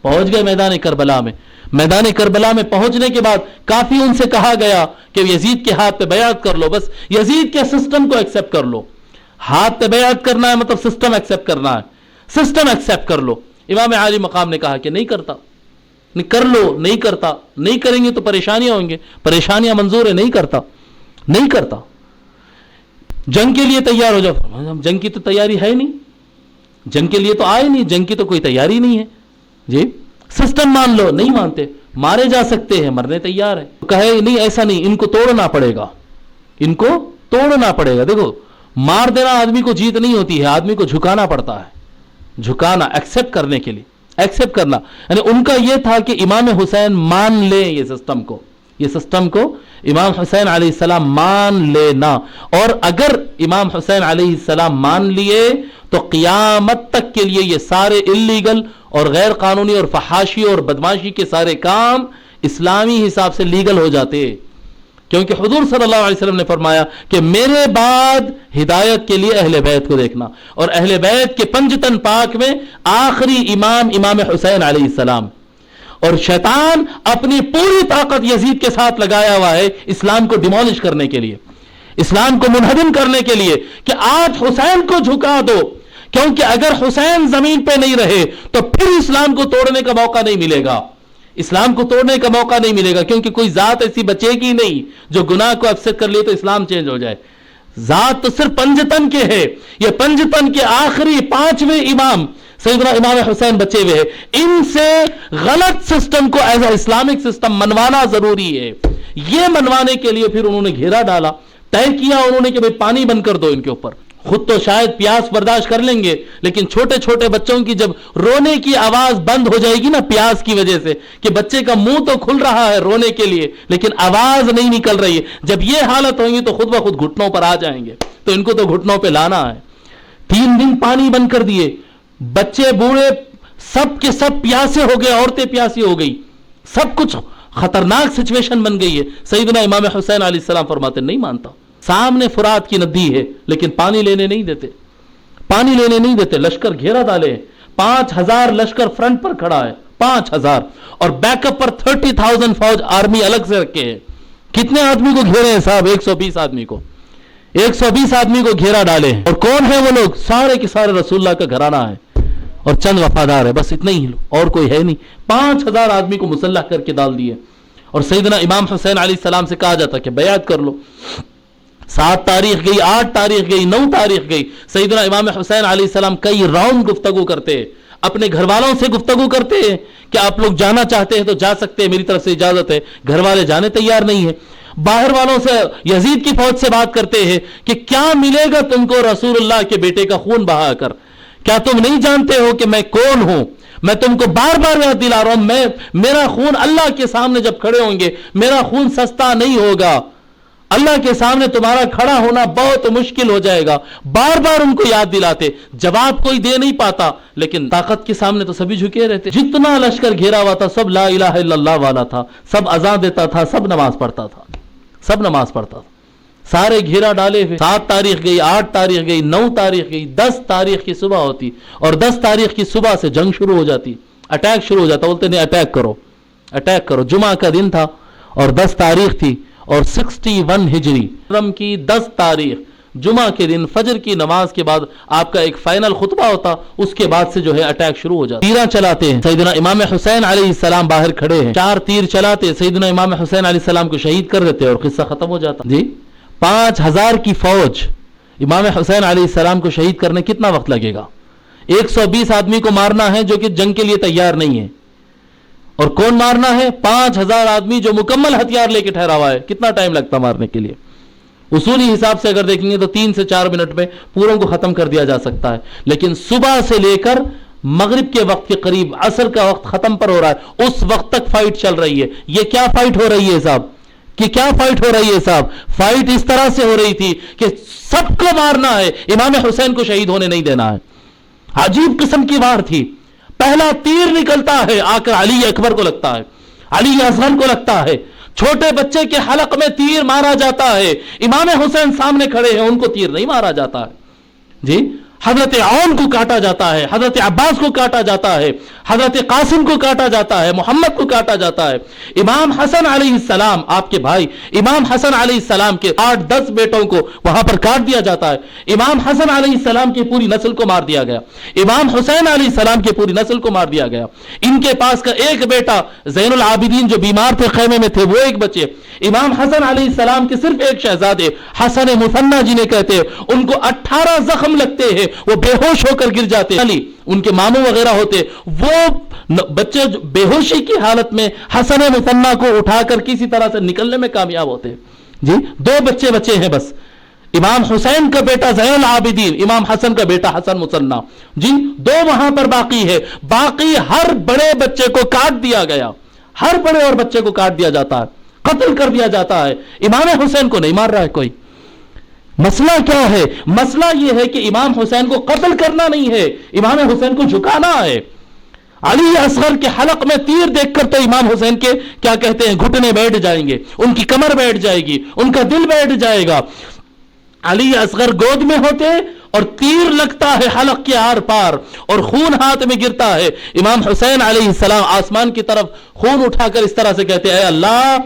پہنچ گئے میدان کربلا میں. میدان کربلا میں پہنچنے کے بعد کافی ان سے کہا گیا کہ یزید کے ہاتھ پہ بیعت کر لو, بس یزید کے سسٹم کو ایکسپٹ کر لو. ہاتھ پہ بیعت کرنا ہے مطلب سسٹم ایکسپٹ کرنا ہے, سسٹم ایکسپٹ کر لو. امام عالی مقام نے کہا کہ نہیں کرتا, نہیں کر لو, نہیں کرتا, نہیں کریں گے تو پریشانیاں ہوں گے, پریشانیاں منظور ہے, نہیں کرتا, نہیں کرتا. جنگ کے لیے تیار ہو جاؤ, جنگ کی تو تیاری ہے نہیں, جنگ کے لیے تو آئے نہیں, جنگ کی تو کوئی تیاری نہیں ہے جی. سسٹم مان لو, نہیں مانتے, مارے جا سکتے ہیں, مرنے تیار ہے. کہے نہیں ایسا نہیں, ان کو توڑنا پڑے گا, ان کو توڑنا پڑے گا. دیکھو مار دینا آدمی کو جیت نہیں ہوتی ہے, آدمی کو جھکانا پڑتا ہے, جھکانا ایکسپٹ کرنے کے لیے, ایکسپٹ کرنا. یعنی ان کا یہ تھا کہ امام حسین مان لے یہ سسٹم کو, یہ سسٹم کو امام حسین علیہ السلام مان لینا. اور اگر امام حسین علیہ السلام مان لیے تو قیامت تک کے لیے یہ سارے اللیگل اور غیر قانونی اور فحاشی اور بدماشی کے سارے کام اسلامی حساب سے لیگل ہو جاتے, کیونکہ حضور صلی اللہ علیہ وسلم نے فرمایا کہ میرے بعد ہدایت کے لیے اہل بیت کو دیکھنا, اور اہل بیت کے پنجتن پاک میں آخری امام امام حسین علیہ السلام. اور شیطان اپنی پوری طاقت یزید کے ساتھ لگایا ہوا ہے اسلام کو ڈیمولش کرنے کے لیے, اسلام کو منہدم کرنے کے لیے, کہ آج حسین کو جھکا دو, کیونکہ اگر حسین زمین پہ نہیں رہے تو پھر اسلام کو توڑنے کا موقع نہیں ملے گا, اسلام کو توڑنے کا موقع نہیں ملے گا. کیونکہ کوئی ذات ایسی بچے گی نہیں جو گناہ کو ایکسپٹ کر لیے تو اسلام چینج ہو جائے. ذات تو صرف پنجتن کے ہے, یہ پنجتن کے آخری 5ویں امام سیدنا امام حسین بچے ہوئے ہیں. ان سے غلط سسٹم کو ایز اے اسلامک سسٹم منوانا ضروری ہے. یہ منوانے کے لیے پھر انہوں نے گھیرا ڈالا, طے کیا انہوں نے کہ بھئی پانی بند کر دو ان کے اوپر. خود تو شاید پیاس برداشت کر لیں گے, لیکن چھوٹے چھوٹے بچوں کی جب رونے کی آواز بند ہو جائے گی نا پیاس کی وجہ سے, کہ بچے کا منہ تو کھل رہا ہے رونے کے لیے لیکن آواز نہیں نکل رہی ہے, جب یہ حالت ہوگی تو خود بخود گھٹنوں پر آ جائیں گے. تو ان کو تو گھٹنوں پہ لانا ہے. 3 دن پانی بند کر دیے, بچے بوڑھے سب کے سب پیاسے ہو گئے, عورتیں پیاسی ہو گئی, سب کچھ خطرناک سچویشن بن گئی ہے. سیدنا امام حسین علیہ السلام فرماتے نہیں مانتا, سامنے فرات کی ندی ہے لیکن پانی لینے نہیں دیتے, پانی لینے نہیں دیتے. لشکر گھیرا ڈالے, 5000 لشکر فرنٹ پر کھڑا ہے, 5000, اور بیک اپ پر 30,000 فوج آرمی الگ سے رکھے ہیں. کتنے آدمی کو گھیرے ہیں صاحب؟ 120 آدمی کو, 120 آدمی کو گھیرا ڈالے ہیں. اور کون ہے وہ لوگ؟ سارے کے سارے رسول اللہ کا گھرانہ ہے اور چند وفادار ہے, بس اتنے ہی, اور کوئی ہے نہیں. 5000 آدمی کو مسلح کر کے ڈال دیے. اور سیدنا امام حسین علیہ السلام سے کہا جاتا کہ بیعت کر لو. 7 تاریخ گئی, 8 تاریخ گئی, 9 تاریخ گئی. سیدنا امام حسین علیہ السلام کئی راؤنڈ گفتگو کرتے ہیں, اپنے گھر والوں سے گفتگو کرتے ہیں کہ آپ لوگ جانا چاہتے ہیں تو جا سکتے ہیں, میری طرف سے اجازت ہے. گھر والے جانے تیار نہیں ہیں. باہر والوں سے, یزید کی فوج سے بات کرتے ہیں کہ کیا ملے گا تم کو رسول اللہ کے بیٹے کا خون بہا کر؟ کیا تم نہیں جانتے ہو کہ میں کون ہوں؟ میں تم کو بار بار یاد دلا رہا ہوں, میرا خون اللہ کے سامنے جب کھڑے ہوں گے, میرا خون سستا نہیں ہوگا. اللہ کے سامنے تمہارا کھڑا ہونا بہت مشکل ہو جائے گا. بار بار ان کو یاد دلاتے, جواب کوئی دے نہیں پاتا, لیکن طاقت کے سامنے تو سبھی جھکے رہتے. جتنا لشکر گھیرا ہوا تھا سب لا الہ الا اللہ والا تھا, سب اذان دیتا تھا, سب نماز پڑھتا تھا, سب نماز پڑھتا تھا. سارے گھیرا ڈالے ہوئے. 7 تاریخ گئی, 8 تاریخ گئی, 9 تاریخ گئی, 10 تاریخ کی صبح ہوتی, اور 10 تاریخ کی صبح سے جنگ شروع ہو جاتی, اٹیک شروع ہو جاتا. بولتے نہیں اٹیک کرو, اٹیک کرو. جمعہ کا دن تھا اور 10 تاریخ تھی, اور 61 ہجری محرم کی 10 تاریخ جمعہ کے دن فجر کی نماز کے بعد آپ کا ایک فائنل خطبہ ہوتا, اس کے بعد سے جو ہے اٹیک شروع ہو جاتا. تیرہ چلاتے ہیں, سیدنا امام حسین علیہ السلام باہر کھڑے ہیں, 4 تیر چلاتے, سیدنا امام حسین علیہ السلام کو شہید کر دیتے اور قصہ ختم ہو جاتا. جی 5000 کی فوج, امام حسین علیہ السلام کو شہید کرنے کتنا وقت لگے گا؟ 120 آدمی کو مارنا ہے جو کہ جنگ کے لیے تیار نہیں ہے, اور کون مارنا ہے؟ 5000 آدمی جو مکمل ہتھیار لے کے ٹھہرا ہوا ہے. کتنا ٹائم لگتا مارنے کے لیے؟ اصولی حساب سے اگر دیکھیں گے تو 3 سے 4 منٹ میں پوروں کو ختم کر دیا جا سکتا ہے, لیکن صبح سے لے کر مغرب کے وقت کے قریب, عصر کا وقت ختم پر ہو رہا ہے, اس وقت تک فائٹ چل رہی ہے. یہ کیا فائٹ ہو رہی ہے صاحب؟ کہ کیا فائٹ ہو رہی ہے صاحب؟ فائٹ اس طرح سے ہو رہی تھی کہ سب کو مارنا ہے, امام حسین کو شہید ہونے نہیں دینا ہے. عجیب قسم کی وار تھی. پہلا تیر نکلتا ہے آ کر علی اکبر کو لگتا ہے, علی اصغر کو لگتا ہے, چھوٹے بچے کے حلق میں تیر مارا جاتا ہے. امام حسین سامنے کھڑے ہیں, ان کو تیر نہیں مارا جاتا ہے. جی حضرت عون کو کاٹا جاتا ہے, حضرت عباس کو کاٹا جاتا ہے, حضرت قاسم کو کاٹا جاتا ہے, محمد کو کاٹا جاتا ہے. امام حسن علیہ السلام, آپ کے بھائی امام حسن علیہ السلام کے 8-10 بیٹوں کو وہاں پر کاٹ دیا جاتا ہے. امام حسن علیہ السلام کی پوری نسل کو مار دیا گیا. امام حسین علیہ السلام کی پوری نسل کو مار دیا گیا. ان کے پاس کا ایک بیٹا زین العابدین جو بیمار تھے خیمے میں تھے, وہ ایک بچے. امام حسن علیہ السلام کے صرف ایک شہزادے حسن مثنی جنہیں کہتے ہیں, ان کو 18 زخم لگتے ہیں, وہ بے ہوش ہو کر گر جاتے. ان کے ماموں وغیرہ ہوتے, وہ بچے بے ہوشی کی حالت میں حسن مثنی کو اٹھا کر کسی طرح سے نکلنے میں کامیاب ہوتے. جی 2 بچے بچے ہیں بس, امام حسین کا بیٹا زین العابدین, امام حسن کا بیٹا حسن مثنی. جی 2 وہاں پر باقی ہے, باقی ہر بڑے بچے کو کاٹ دیا گیا, ہر بڑے اور بچے کو کاٹ دیا جاتا ہے, قتل کر دیا جاتا ہے. امام حسین کو نہیں مار رہا ہے کوئی. مسئلہ کیا ہے؟ مسئلہ یہ ہے کہ امام حسین کو قتل کرنا نہیں ہے, امام حسین کو جھکانا ہے. علی اصغر کے حلق میں تیر دیکھ کر تو امام حسین کے کیا کہتے ہیں گھٹنے بیٹھ جائیں گے, ان کی کمر بیٹھ جائے گی, ان کا دل بیٹھ جائے گا. علی اصغر گود میں ہوتے اور تیر لگتا ہے حلق کے آر پار اور خون ہاتھ میں گرتا ہے. امام حسین علیہ السلام آسمان کی طرف خون اٹھا کر اس طرح سے کہتے ہیں, اے اللہ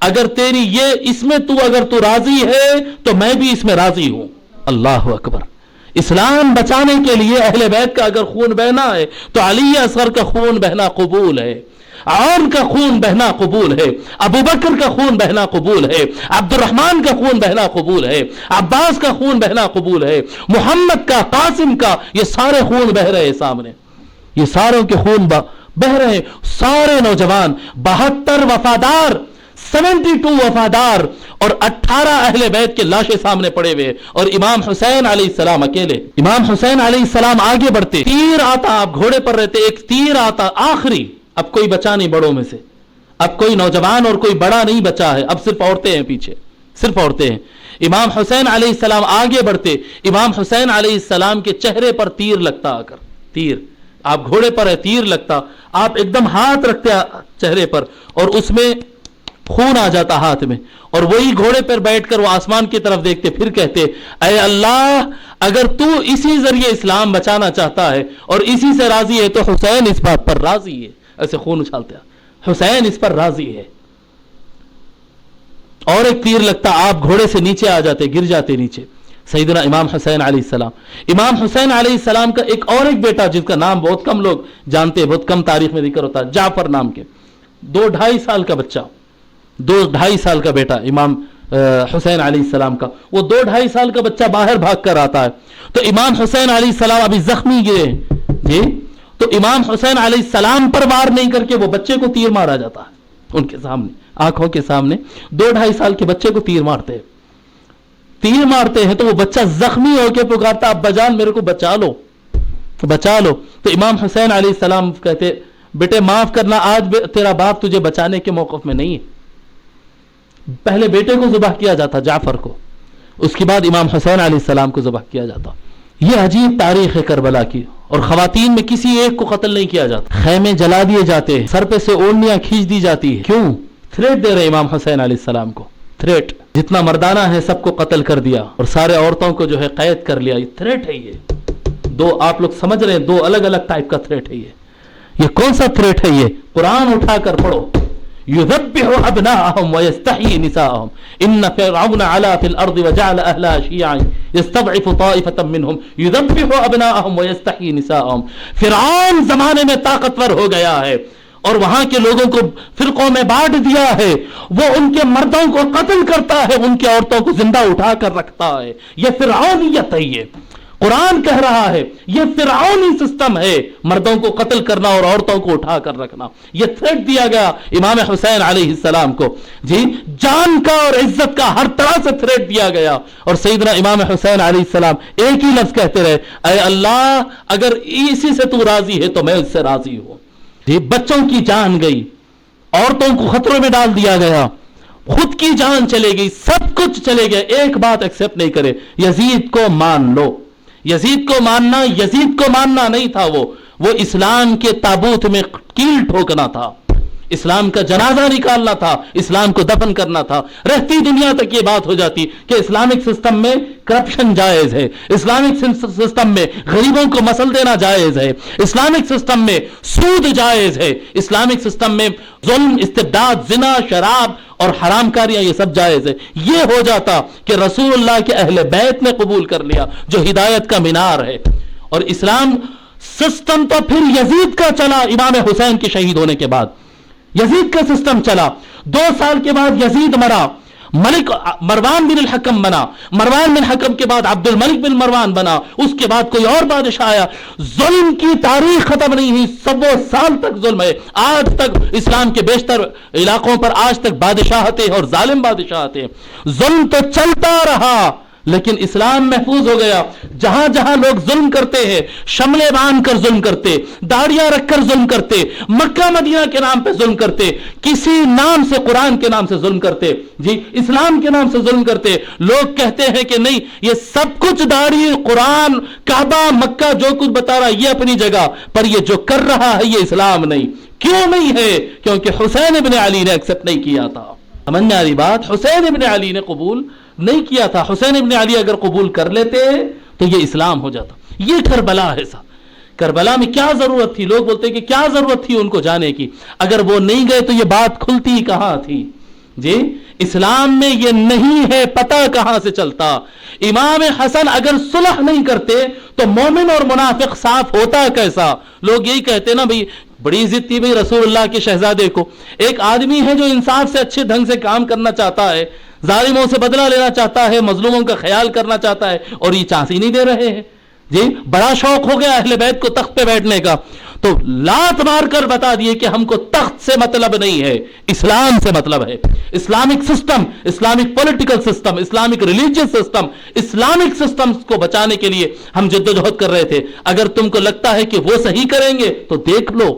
اگر تیری یہ اس میں اگر تو راضی ہے تو میں بھی اس میں راضی ہوں. اللہ اکبر. اسلام بچانے کے لیے اہل بیت کا اگر خون بہنا ہے تو علی اصغر کا خون بہنا قبول ہے, عون کا خون بہنا قبول ہے, ابو بکر کا خون بہنا قبول ہے, عبد الرحمن کا خون بہنا قبول ہے, عباس کا خون بہنا قبول ہے, محمد کا, قاسم کا, یہ سارے خون بہ رہے ہیں سامنے, یہ ساروں کے خون بہ رہے ہیں. سارے نوجوان 72 وفادار, 72 وفادار اور 18 اہل بیت کے لاشیں سامنے پڑے ہوئے, اور امام حسین علیہ السلام اکیلے. امام حسین علیہ السلام آگے بڑھتے, تیر آتا, آپ گھوڑے پر رہتے, ایک تیر آتا آخری, اب کوئی بچا نہیں بڑوں میں سے, اب کوئی نوجوان اور کوئی بڑا نہیں بچا ہے, اب صرف عورتیں ہیں پیچھے, صرف عورتیں ہیں. امام حسین علیہ السلام آگے بڑھتے, امام حسین علیہ السلام کے چہرے پر تیر لگتا آ کر, تیر, آپ گھوڑے پر ہے, تیر لگتا, آپ ایک دم ہاتھ رکھتے چہرے پر اور اس میں خون آ جاتا ہاتھ میں, اور وہی گھوڑے پر بیٹھ کر وہ آسمان کی طرف دیکھتے, پھر کہتے اے اللہ اگر تو اسی ذریعے اسلام بچانا چاہتا ہے اور اسی سے راضی ہے تو حسین اس بات پر راضی ہے. ایسے خون اچھالتے, حسین اس پر راضی ہے. اور ایک تیر لگتا, آپ گھوڑے سے نیچے آ جاتے, گر جاتے نیچے. سیدنا امام حسین علیہ السلام, امام حسین علیہ السلام کا اور ایک بیٹا جس کا نام بہت کم لوگ جانتے ہیں, بہت کم تاریخ میں ذکر ہوتا ہے, جعفر نام کے, 2-2.5 سال کا بچہ, 2-2.5 سال کا بیٹا امام حسین علیہ السلام کا. وہ 2-2.5 سال کا بچہ باہر بھاگ کر آتا ہے تو امام حسین علیہ السلام ابھی زخمی گرے, جی تو امام حسین علیہ السلام پر وار نہیں کر کے وہ بچے کو تیر مارا جاتا ہے ان کے سامنے, آنکھوں کے سامنے. 2-2.5 سال کے بچے کو تیر مارتے ہیں تو وہ بچہ زخمی ہو کے پکارتا, ابا جان میرے کو بچا لو, بچا لو. تو امام حسین علیہ السلام کہتے, بیٹے معاف کرنا, آج تیرا باپ تجھے بچانے کے موقف میں نہیں ہے. پہلے بیٹے کو ذبح کیا جاتا جعفر کو, اس کے بعد امام حسین علیہ السلام کو ذبح کیا جاتا. یہ عجیب تاریخ ہے کربلا کی. اور خواتین میں کسی ایک کو قتل نہیں کیا جاتا, خیمے جلا دیے جاتے ہیں, سر پہ سے اوڑھنیاں کھینچ دی جاتی ہے. کیوں؟ تھریٹ دے رہے امام حسین علیہ السلام کو, تھریٹ. جتنا مردانہ ہے سب کو قتل کر دیا اور سارے عورتوں کو جو ہے قید کر لیا. یہ تھریٹ ہے. یہ 2 آپ لوگ سمجھ رہے ہیں, 2 الگ الگ ٹائپ کا تھریٹ ہے. یہ کون سا تھریٹ ہے؟ یہ قرآن اٹھا کر پڑھو. يذبح أبناءهم ويستحيي نساءهم إن فرعون علا في الأرض وجعل أهلها شيعا يستضعف طائفة منهم يذبح أبناءهم ويستحيي نساءهم. فرعون زمانے میں طاقتور ہو گیا ہے اور وہاں کے لوگوں کو فرقوں میں بانٹ دیا ہے. وہ ان کے مردوں کو قتل کرتا ہے, ان کی عورتوں کو زندہ اٹھا کر رکھتا ہے. یہ فرعونیت ہے. یہ قرآن کہہ رہا ہے یہ فرعونی سسٹم ہے, مردوں کو قتل کرنا اور عورتوں کو اٹھا کر رکھنا. یہ تھریٹ دیا گیا امام حسین علیہ السلام کو, جی جان کا اور عزت کا ہر طرح سے تھریٹ دیا گیا. اور سیدنا امام حسین علیہ السلام ایک ہی لفظ کہتے رہے, اے اللہ اگر اسی سے تو راضی ہے تو میں اس سے راضی ہوں. جی بچوں کی جان گئی, عورتوں کو خطروں میں ڈال دیا گیا, خود کی جان چلے گئی, سب کچھ چلے گیا. ایک بات ایکسپٹ نہیں کرے, یزید کو مان لو. یزید کو ماننا نہیں تھا, وہ اسلام کے تابوت میں کیل ٹھوکنا تھا. اسلام کا جنازہ نکالنا تھا، اسلام کو دفن کرنا تھا، رہتی دنیا تک یہ بات ہو جاتی کہ اسلامک سسٹم میں کرپشن جائز ہے، اسلامک سسٹم میں غریبوں کو مسل دینا جائز ہے، اسلامک سسٹم میں سود جائز ہے، اسلامک سسٹم میں ظلم، استبداد، زنا، شراب اور حرام کاریاں یہ سب جائز ہے. یہ ہو جاتا کہ رسول اللہ کے اہل بیت نے قبول کر لیا جو ہدایت کا مینار ہے. اور اسلام سسٹم تو پھر یزید کا چلا امام حسین کے شہید ہونے کے بعد. یزید کا سسٹم چلا. 2 سال کے بعد یزید مرا، ملک مروان بن الحکم بنا، مروان بن حکم کے بعد عبد الملک بن مروان بنا، اس کے بعد کوئی اور بادشاہ آیا. ظلم کی تاریخ ختم نہیں ہوئی، 100 سال تک ظلم ہے. آج تک اسلام کے بیشتر علاقوں پر آج تک بادشاہتیں اور ظالم بادشاہتیں. ظلم تو چلتا رہا لیکن اسلام محفوظ ہو گیا. جہاں جہاں لوگ ظلم کرتے ہیں، شملے باندھ کر ظلم کرتے، داڑیاں رکھ کر ظلم کرتے، مکہ مدینہ کے نام پہ ظلم کرتے، کسی نام سے، قرآن کے نام سے ظلم کرتے، جی اسلام کے نام سے ظلم کرتے. لوگ کہتے ہیں کہ نہیں یہ سب کچھ داڑھی، قرآن، کعبہ، مکہ جو کچھ بتا رہا یہ اپنی جگہ، پر یہ جو کر رہا ہے یہ اسلام نہیں. کیوں نہیں ہے؟ کیونکہ حسین ابن علی نے ایکسپٹ نہیں کیا تھا. سمجھنے والی بات، حسین ابن علی نے قبول نہیں کیا تھا. حسین ابن علی اگر قبول کر لیتے تو یہ اسلام ہو جاتا. یہ کربلا ہے سا. کربلا میں کیا ضرورت تھی؟ لوگ بولتے کہ کیا ضرورت تھی ان کو جانے کی؟ اگر وہ نہیں گئے تو یہ بات کھلتی کہاں تھی؟ جی اسلام میں یہ نہیں ہے، پتہ کہاں سے چلتا؟ امام حسن اگر صلح نہیں کرتے تو مومن اور منافق صاف ہوتا کیسا؟ لوگ یہی کہتے نا بھئی بڑی عزت تھی بھئی رسول اللہ کے شہزادے کو. ایک آدمی ہے جو انصاف سے اچھے ڈھنگ سے کام کرنا چاہتا ہے، ظالموں سے بدلہ لینا چاہتا ہے، مظلوموں کا خیال کرنا چاہتا ہے، اور یہ چانس ہی نہیں دے رہے ہیں. جی بڑا شوق ہو گیا اہل بیت کو تخت پہ بیٹھنے کا، تو لات مار کر بتا دیے کہ ہم کو تخت سے مطلب نہیں ہے، اسلام سے مطلب ہے. Islamic system, Islamic political system, Islamic religious system, Islamic systems کو بچانے کے لیے ہم جدوجہد کر رہے تھے. اگر تم کو لگتا ہے کہ وہ صحیح کریں گے تو دیکھ لو،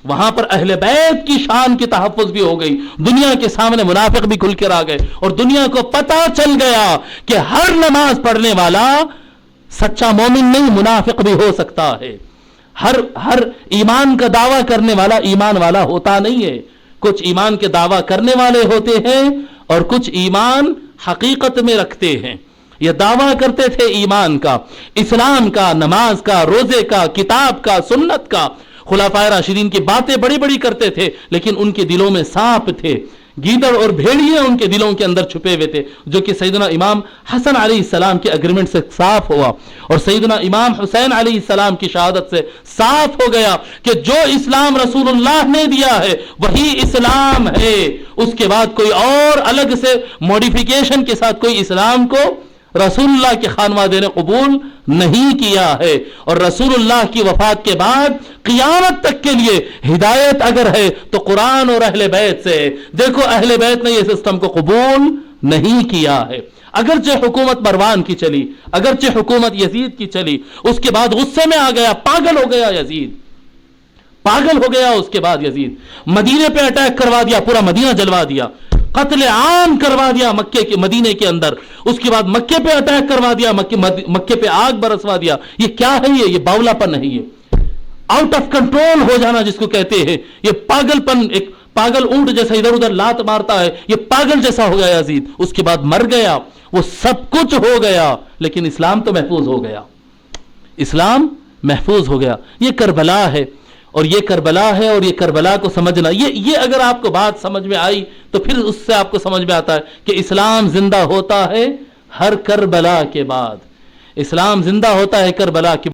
وہاں پر اہل بیت کی شان کی تحفظ بھی ہو گئی. دنیا کے سامنے منافق بھی کھل کر آ گئے اور دنیا کو پتا چل گیا کہ ہر نماز پڑھنے والا سچا مومن نہیں، منافق بھی ہو سکتا ہے. ہر ایمان کا دعویٰ کرنے والا ایمان والا ہوتا نہیں ہے. کچھ ایمان کے دعویٰ کرنے والے ہوتے ہیں اور کچھ ایمان حقیقت میں رکھتے ہیں. یہ دعویٰ کرتے تھے ایمان کا، اسلام کا، نماز کا، روزے کا، کتاب کا، سنت کا. خلفائے راشدین کی باتیں بڑی بڑی کرتے تھے لیکن ان کے دلوں میں سانپ تھے، گیدڑ اور بھیڑیے ان کے دلوں کے اندر چھپے ہوئے تھے، جو کہ سیدنا امام حسن علیہ السلام کے اگریمنٹ سے صاف ہوا اور سیدنا امام حسین علیہ السلام کی شہادت سے صاف ہو گیا کہ جو اسلام رسول اللہ نے دیا ہے وہی اسلام ہے. اس کے بعد کوئی اور الگ سے موڈیفیکیشن کے ساتھ کوئی اسلام کو رسول اللہ کے خانوادے نے قبول نہیں کیا ہے. اور رسول اللہ کی وفات کے بعد قیامت تک کے لیے ہدایت اگر ہے تو قرآن اور اہل بیت سے ہے. دیکھو اہل بیت نے یہ سسٹم کو قبول نہیں کیا ہے. اگرچہ حکومت مروان کی چلی، اگرچہ حکومت یزید کی چلی، اس کے بعد غصے میں آ گیا، پاگل ہو گیا یزید، پاگل ہو گیا. اس کے بعد یزید مدینے پہ اٹیک کروا دیا، پورا مدینہ جلوا دیا، قتل عام کروا دیا مکے کے مدینے کے اندر. اس کے بعد مکے پہ اٹیک کروا دیا، مکے پہ آگ برسوا دیا. یہ کیا ہے؟ یہ باولا پن ہے، یہ آؤٹ آف کنٹرول ہو جانا جس کو کہتے ہیں. یہ پاگل پن، ایک پاگل اونٹ جیسا ادھر ادھر لات مارتا ہے، یہ پاگل جیسا ہو گیا یزید. اس کے بعد مر گیا، وہ سب کچھ ہو گیا لیکن اسلام تو محفوظ ہو گیا، اسلام محفوظ ہو گیا. یہ کربلا ہے اور یہ کربلا ہے اور یہ کربلا کو سمجھنا. یہ اگر آپ کو بات سمجھ میں آئی تو پھر اس سے آپ کو سمجھ میں آتا ہے کہ اسلام زندہ ہوتا ہے ہر کربلا کے بعد. اسلام زندہ ہوتا ہے کربلا کے